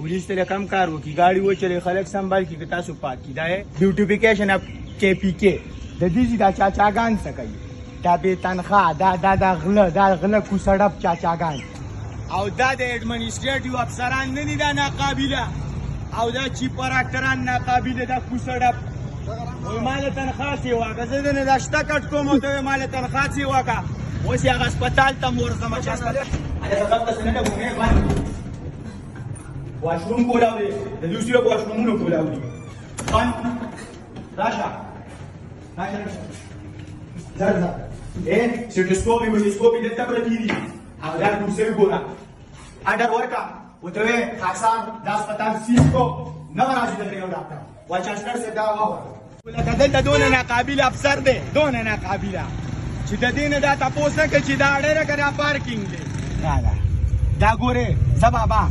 پولیس ته کم کار وکړي ګاډي وچلوي خلک سنبال کړي که تاسو پاک کړي دا بیوټیفیکیشن اف کې پی کې د دې دا چاچاګان څه کوي دا بې تنخواه دا غله کوسړپ چاچاګان او دا د ایډمنسټریټیو افسران نه دي دا ناقابله او دا چیپراکټران ناقابله دا کوسړپ وایي ماله تنخواه سې واکه زه دنه دا شته کټ کوم او ته وایې ماله تنخواه سې واکه اوس یې هغه هسپتال ته م ورځم چې واشروم کولاو دی د دوی سره واشرومونه کولاو دي خان راشه زر سټوسکوپ میکروسکوپ دلته پرتی دي او دا کوسه ګوره اډر ورکا وته خاصان د هسپتال سیسکو نه راځي دغه یو ډاکټر واچاستر څه دا واه ولکه دلته دونه ناقابل افسر دی دونه ناقابله چې د دې نه دا تاسو کې چې دا اړه کړه پارکینګ دی دا ګوره زبابا